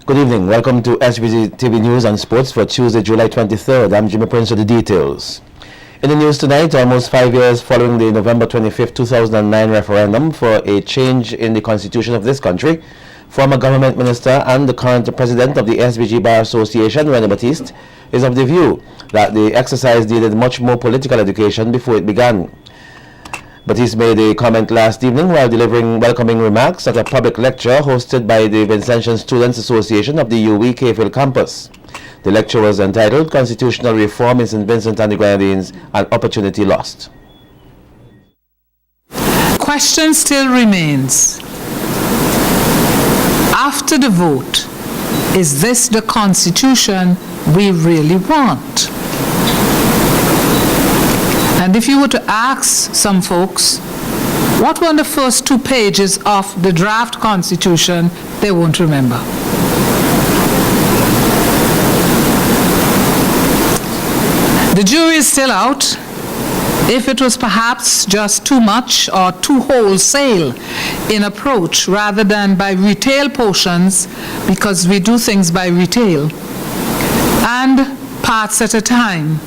Good evening. Welcome to SVGTV News and Sports for Tuesday, July 23rd. I'm Jimmy Prince with the details. In the news tonight, almost 5 years following the November 25, 2009 referendum for a change in the constitution of this country, former government minister and the current president of the SVG Bar Association, René Batiste, is of the view that the exercise needed much more political education before it began. Batiste made a comment last evening while delivering welcoming remarks at a public lecture hosted by the Vincentian Students Association of the UWI Cayfield campus. The lecture was entitled Constitutional Reform in St. Vincent and the Grenadines, an Opportunity Lost. Question still remains. After the vote, is this the Constitution we really want? And if you were to ask some folks, what were the first 2 pages of the draft Constitution, they won't remember. The jury is still out. If it was perhaps just too much or too wholesale in approach rather than by retail portions, because we do things by retail, and parts at a time,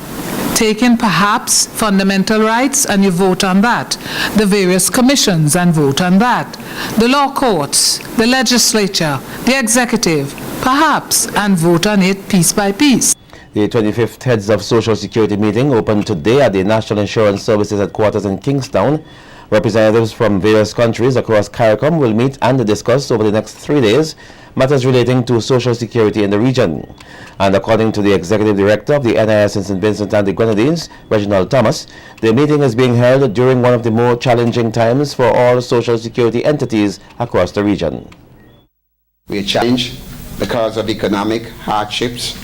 taking perhaps fundamental rights and you vote on that, the various commissions and vote on that, the law courts, the legislature, the executive, perhaps, and vote on it piece by piece. The 25th Heads of Social Security meeting opened today at the National Insurance Services headquarters in Kingstown. Representatives from various countries across CARICOM will meet and discuss over the next 3 days matters relating to social security in the region. And according to the Executive Director of the NIS in St. Vincent and the Grenadines, Reginald Thomas, the meeting is being held during one of the more challenging times for all social security entities across the region. We are challenged because of economic hardships.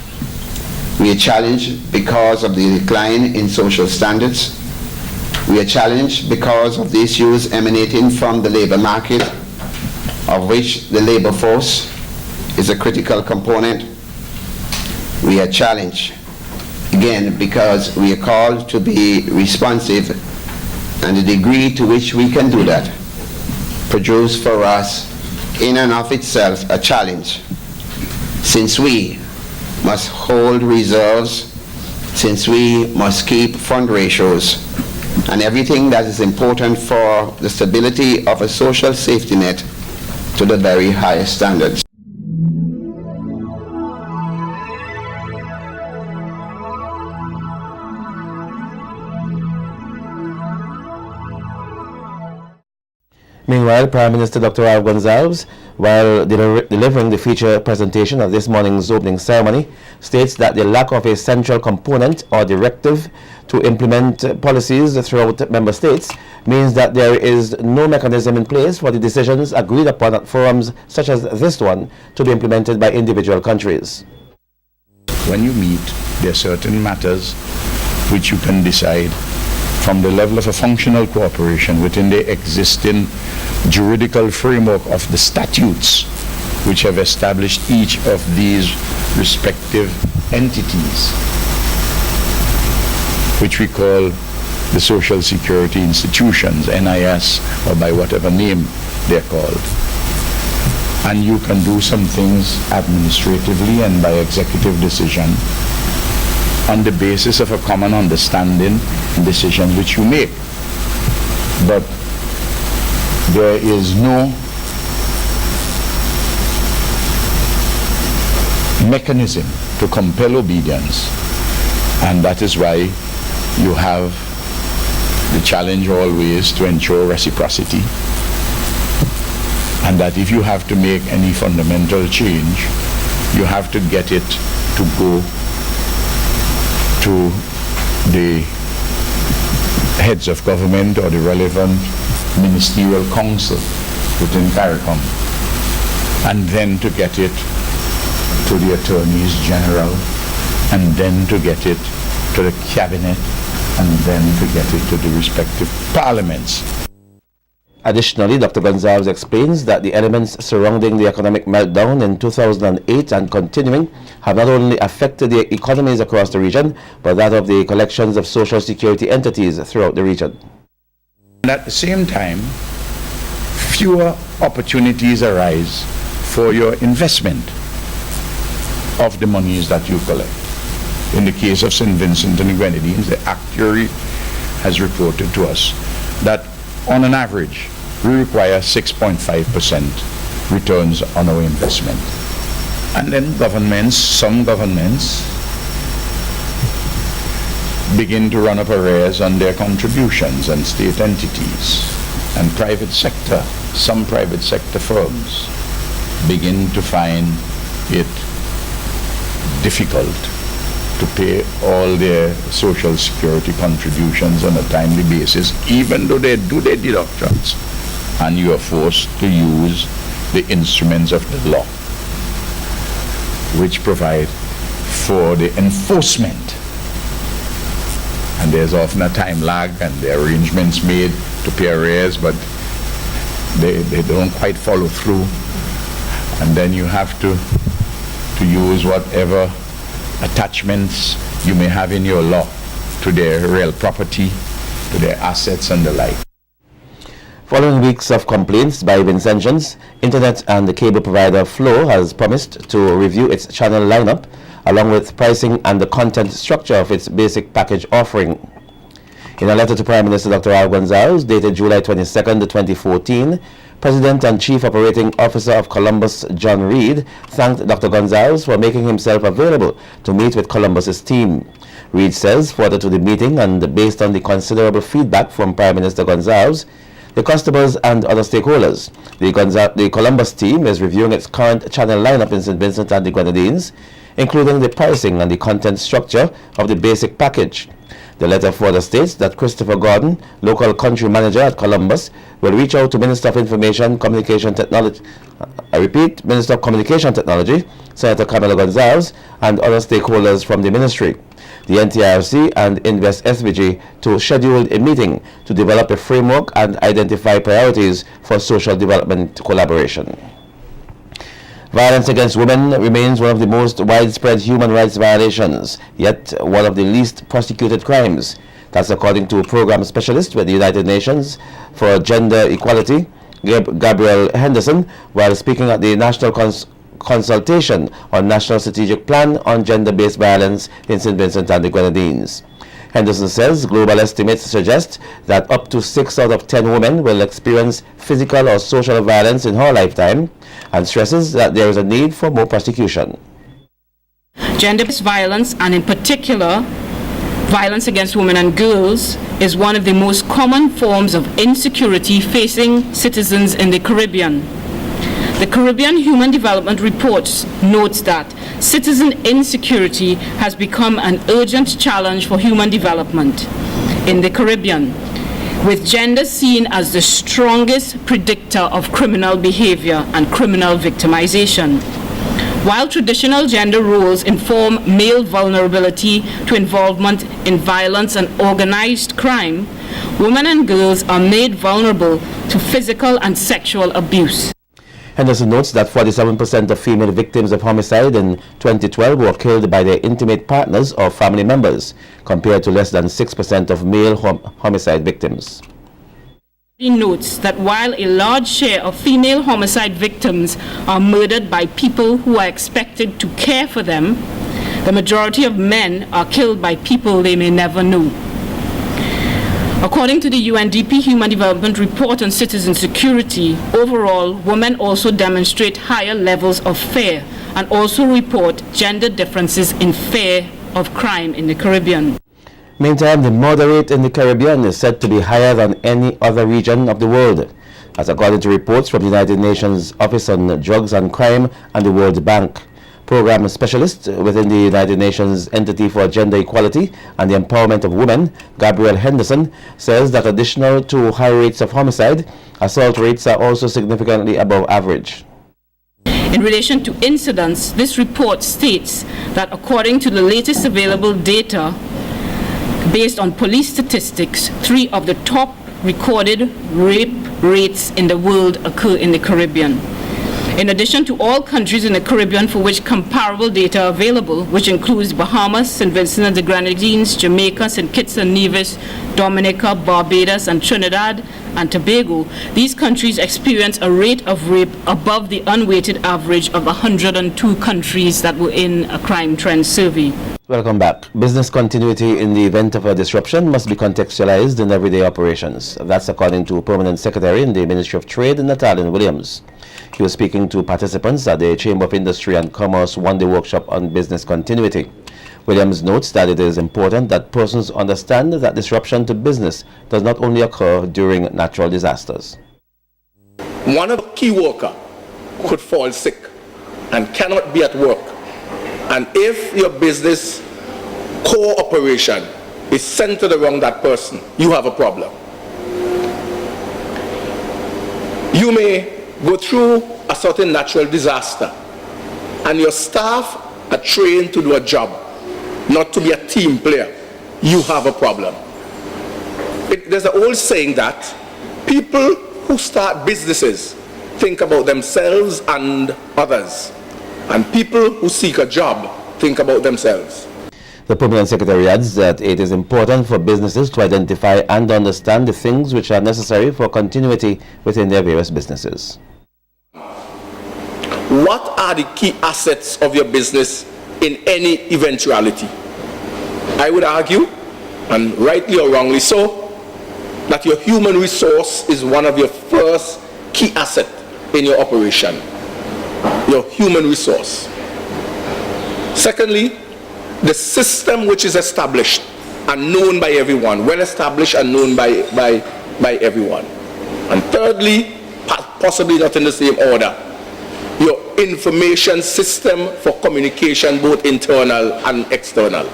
We are challenged because of the decline in social standards. We are challenged because of the issues emanating from the labor market, of which the labor force is a critical component. We are challenged, again, because we are called to be responsive, and the degree to which we can do that produce for us in and of itself a challenge, since we must hold reserves, since we must keep fund ratios, and everything that is important for the stability of a social safety net to the very highest standards. Meanwhile, Prime Minister Dr. Al Gonzalez, while delivering the feature presentation of this morning's opening ceremony, states that the lack of a central component or directive to implement policies throughout member states means that there is no mechanism in place for the decisions agreed upon at forums such as this one to be implemented by individual countries. When you meet, there are certain matters which you can decide from the level of a functional cooperation within the existing juridical framework of the statutes which have established each of these respective entities, which we call the social security institutions, NIS, or by whatever name they're called. And you can do some things administratively and by executive decision on the basis of a common understanding and decisions which you make. But there is no mechanism to compel obedience, and that is why you have the challenge always to ensure reciprocity, and that if you have to make any fundamental change, you have to get it to go to the heads of government or the relevant ministerial council within CARICOM, and then to get it to the attorneys general, and then to get it to the cabinet, and then to get it to the respective parliaments. Additionally, Dr. Gonzalez explains that the elements surrounding the economic meltdown in 2008 and continuing have not only affected the economies across the region, but that of the collections of social security entities throughout the region. And at the same time, fewer opportunities arise for your investment. of the monies that you collect. In the case of St. Vincent and the Grenadines, the actuary has reported to us that on an average, we require 6.5% returns on our investment. And then governments, some governments, begin to run up arrears on their contributions, and state entities and private sector, some private sector firms begin to find it difficult to pay all their social security contributions on a timely basis, even though they do their deductions, and you are forced to use the instruments of the law which provide for the enforcement. And there's often a time lag, and there are arrangements made to pay arrears, but they don't quite follow through. And then you have to use whatever attachments you may have in your law to their real property, to their assets and the like. Following weeks of complaints by Vincentians, internet and the cable provider Flow has promised to review its channel lineup along with pricing and the content structure of its basic package offering. In a letter to Prime Minister Dr. Al Gonzalez, dated July 22, 2014, President and Chief Operating Officer of Columbus, John Reid, thanked Dr. Gonzalez for making himself available to meet with Columbus's team. Reid says, further to the meeting and based on the considerable feedback from Prime Minister Gonzalez, the customers and other stakeholders, the Columbus team is reviewing its current channel lineup in St. Vincent and the Grenadines, including the pricing and the content structure of the basic package. The letter further states that Christopher Gordon, local country manager at Columbus, will reach out to Minister of Information Communication Technology, Minister of Communication Technology, Senator Camilo Gonzalez, and other stakeholders from the ministry, the NTRC and Invest SVG to schedule a meeting to develop a framework and identify priorities for social development collaboration. Violence against women remains one of the most widespread human rights violations, yet one of the least prosecuted crimes. That's according to a program specialist with the United Nations for Gender Equality, Gabriel Henderson, while speaking at the National Consultation on National Strategic Plan on Gender-Based Violence in St. Vincent and the Grenadines. Henderson says global estimates suggest that up to 6 out of 10 women will experience physical or social violence in her lifetime, and stresses that there is a need for more prosecution. Gender-based violence, and in particular violence against women and girls, is one of the most common forms of insecurity facing citizens in the Caribbean. The Caribbean Human Development Report notes that citizen insecurity has become an urgent challenge for human development in the Caribbean, with gender seen as the strongest predictor of criminal behavior and criminal victimization. While traditional gender roles inform male vulnerability to involvement in violence and organized crime, women and girls are made vulnerable to physical and sexual abuse. Henderson notes that 47% of female victims of homicide in 2012 were killed by their intimate partners or family members, compared to less than 6% of male homicide victims. He notes that while a large share of female homicide victims are murdered by people who are expected to care for them, the majority of men are killed by people they may never know. According to the UNDP Human Development Report on Citizen Security, overall, women also demonstrate higher levels of fear and also report gender differences in fear of crime in the Caribbean. Meantime, the murder rate in the Caribbean is said to be higher than any other region of the world, as according to reports from the United Nations Office on Drugs and Crime and the World Bank. Program specialist within the United Nations Entity for Gender Equality and the Empowerment of Women, Gabriel Henderson, says that additional to high rates of homicide, assault rates are also significantly above average. In relation to incidents, this report states that according to the latest available data, based on police statistics, 3 of the top recorded rape rates in the world occur in the Caribbean. In addition to all countries in the Caribbean for which comparable data are available, which includes Bahamas, St. Vincent and the Grenadines, Jamaica, St. Kitts and Nevis, Dominica, Barbados, and Trinidad, and Tobago, these countries experience a rate of rape above the unweighted average of 102 countries that were in a crime trend survey. Welcome back. Business continuity in the event of a disruption must be contextualized in everyday operations. That's according to Permanent Secretary in the Ministry of Trade, Nathaniel Williams. He was speaking to participants at the Chamber of Industry and Commerce one-day workshop on business continuity. Williams notes that it is important that persons understand that disruption to business does not only occur during natural disasters. One of the key workers could fall sick and cannot be at work. And if your business core operation is centered around that person, you have a problem. You may go through a certain natural disaster and your staff are trained to do a job, not to be a team player. You have a problem. There's an old saying that people who start businesses think about themselves and others, and people who seek a job think about themselves. The Permanent Secretary adds that it is important for businesses to identify and understand the things which are necessary for continuity within their various businesses. What are the key assets of your business in any eventuality? I would argue, and rightly or wrongly so, that your human resource is one of your first key assets in your operation. Your human resource. Secondly, the system which is established and known by everyone, well established and known by everyone. And thirdly, possibly not in the same order, your information system for communication, both internal and external.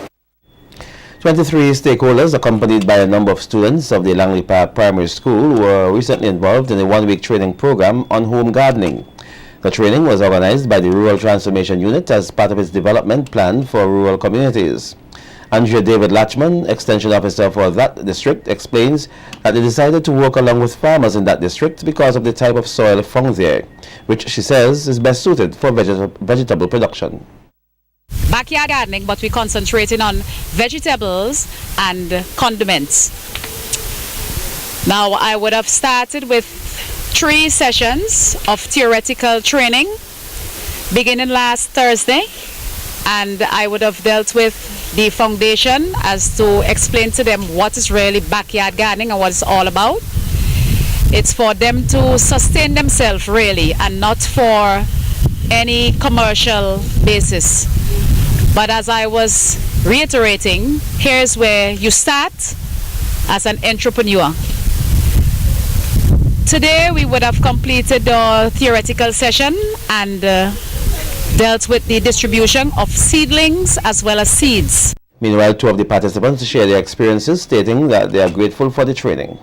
23 stakeholders, accompanied by a number of students of the Langley Park Primary School, were recently involved in a one-week training program on home gardening. The training was organized by the Rural Transformation Unit as part of its development plan for rural communities. Andrea David Latchman, Extension Officer for that district, explains that they decided to work along with farmers in that district because of the type of soil found there, which she says is best suited for vegetable production. Backyard gardening, but we're concentrating on vegetables and condiments. Now, I would have started with 3 sessions of theoretical training beginning last Thursday, and I would have dealt with the foundation as to explain to them what is really backyard gardening and what it's all about. It's for them to sustain themselves really, and not for any commercial basis. But as I was reiterating, here's where you start as an entrepreneur. Today we would have completed the theoretical session and dealt with the distribution of seedlings as well as seeds. Meanwhile, 2 of the participants share their experiences, stating that they are grateful for the training.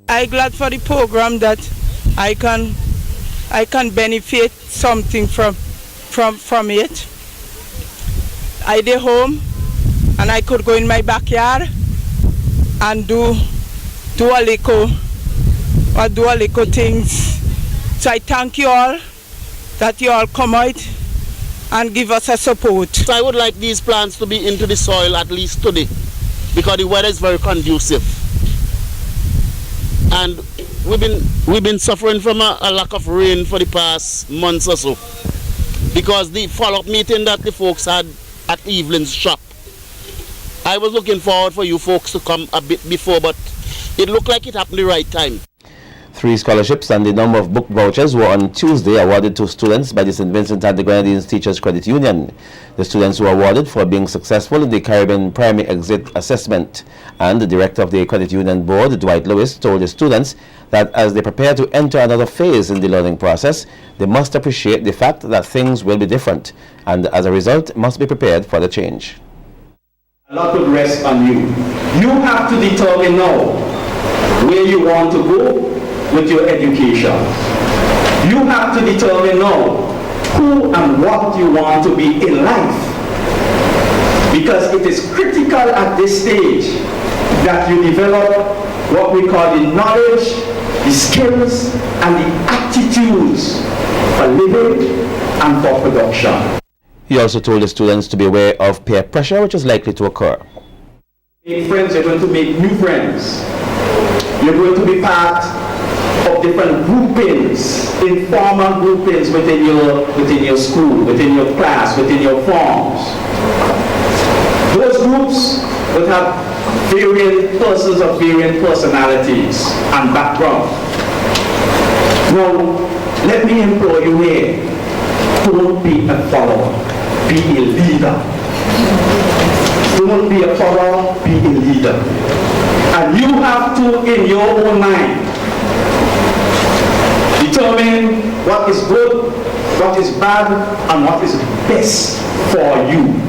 I'm glad for the program that I can benefit something from it. I did home and I could go in my backyard and do a little things. So I thank you all that you all come out and give us a support. So I would like these plants to be into the soil at least today, because the weather is very conducive. And we've been suffering from a lack of rain for the past months or so, because the follow-up meeting that the folks had at Evelyn's shop, I was looking forward for you folks to come a bit before, but it looked like it happened the right time. 3 scholarships and a number of book vouchers were on Tuesday awarded to students by the St. Vincent and the Grenadines Teachers Credit Union. The students were awarded for being successful in the Caribbean Primary Exit Assessment, and the director of the Credit Union Board, Dwight Lewis, told the students that as they prepare to enter another phase in the learning process, they must appreciate the fact that things will be different, and as a result must be prepared for the change. A lot will rest on you. You have to determine now where you want to go with your education. You have to determine now who and what you want to be in life, because it is critical at this stage that you develop what we call the knowledge, the skills, and the attitudes for living and for production. He also told the students to be aware of peer pressure, which is likely to occur. Make friends, you're going to make new friends. You're going to be part of different groupings, informal groupings within your school, within your class, within your forms. Those groups will have varying persons of varying personalities and background. Now, let me implore you here, don't be a follower, be a leader. Don't be a follower, be a leader. And you have to, in your own mind, determine what is good, what is bad, and what is best for you.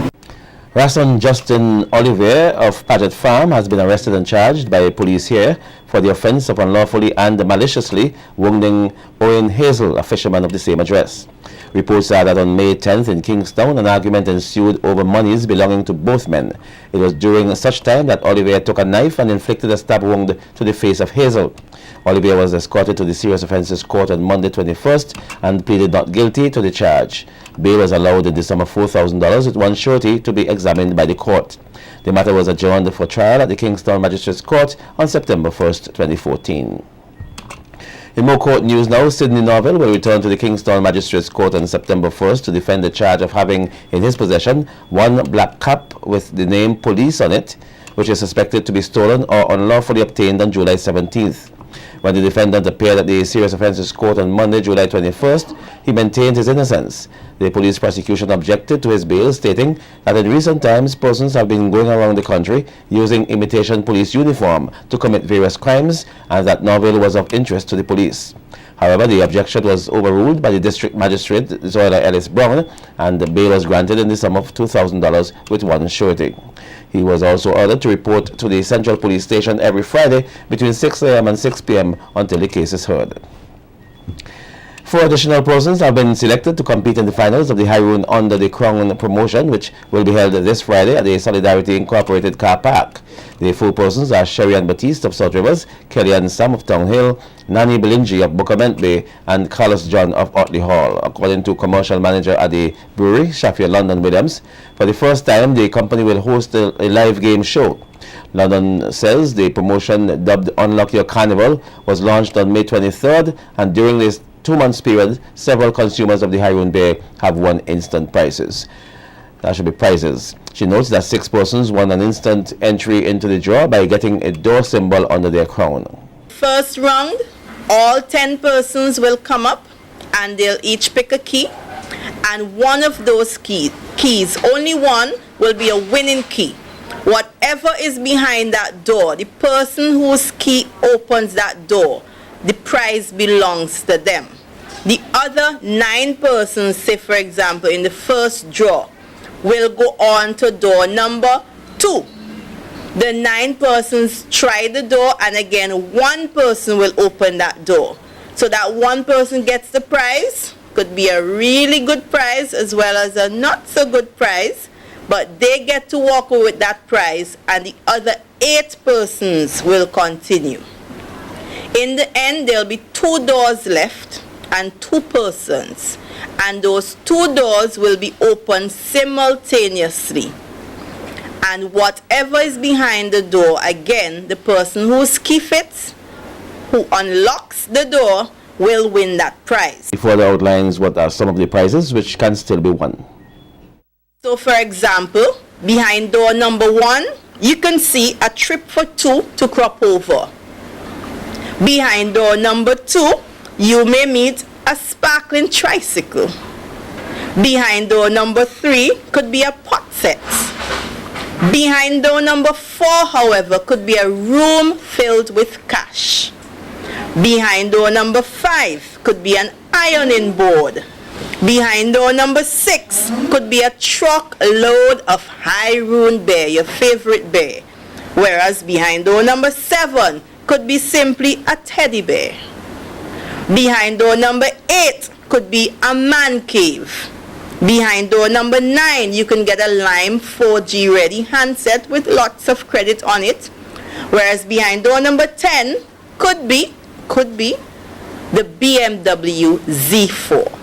Rason Justin Olivier of Paget Farm has been arrested and charged by police here for the offense of unlawfully and maliciously wounding Owen Hazel, a fisherman of the same address. Reports are that on May 10th in Kingstown, an argument ensued over monies belonging to both men. It was during such time that Olivier took a knife and inflicted a stab wound to the face of Hazel. Olivier was escorted to the Serious Offences Court on Monday 21st and pleaded not guilty to the charge. Bail was allowed in the sum of $4,000 with one surety to be examined by the court. The matter was adjourned for trial at the Kingstown Magistrates Court on September 1st, 2014. In more court news now, Sidney Norville will return to the Kingstown Magistrates Court on September 1st to defend the charge of having in his possession one black cap with the name police on it, which is suspected to be stolen or unlawfully obtained on July 17th. When the defendant appeared at the Serious Offences Court on Monday, July 21st, he maintained his innocence. The police prosecution objected to his bail, stating that in recent times, persons have been going around the country using imitation police uniform to commit various crimes, and that Norville was of interest to the police. However, the objection was overruled by the district magistrate, Zoila Ellis Brown, and the bail was granted in the sum of $2,000 with one surety. He was also ordered to report to the Central Police Station every Friday between 6 a.m. and 6 p.m. until the case is heard. 4 additional persons have been selected to compete in the finals of the Hyrule Under the Crown promotion, which will be held this Friday at the Solidarity Incorporated Car Park. The 4 persons are Sherry-Ann Batiste of South Rivers, Kellyanne Sam of Town Hill, Nani Belingi of Buckerment Bay, and Carlos John of Otley Hall. According to commercial manager at the brewery, Shafia London Williams, for the first time the company will host a live game show. London says the promotion, dubbed Unlock Your Carnival, was launched on May 23rd, and during this 2-month period, several consumers of the Hyrule Bay have won instant prizes. That should be prizes. She notes that 6 persons won an instant entry into the draw by getting a door symbol under their crown. First round, all 10 persons will come up and they'll each pick a key, and one of those keys, only one, will be a winning key. Whatever is behind that door, the person whose key opens that door, the prize belongs to them. The other 9 persons, say for example in the first draw, will go on to door number 2. The 9 persons try the door, and again 1 person will open that door. So that 1 person gets the prize. Could be a really good prize as well as a not so good prize, but they get to walk away with that prize, and the other 8 persons will continue. In the end, there'll be 2 doors left and 2 persons, and those 2 doors will be opened simultaneously. And whatever is behind the door, again, the person whose key fits, who unlocks the door, will win that prize. He further outlines what are some of the prizes which can still be won. So for example, behind door number 1, you can see a trip for 2 to crop over. Behind door number 2, you may meet a sparkling tricycle. Behind door number 3 could be a pot set. Behind door number 4, however, could be a room filled with cash. Behind door number 5 could be an ironing board. Behind door number 6 could be a truck load of Hyrule bear, your favorite bear. Whereas behind door number 7 could be simply a teddy bear. Behind door number 8 could be a man cave. Behind door number 9, you can get a Lime 4G ready handset with lots of credit on it. Whereas behind door number 10 could be the BMW Z4.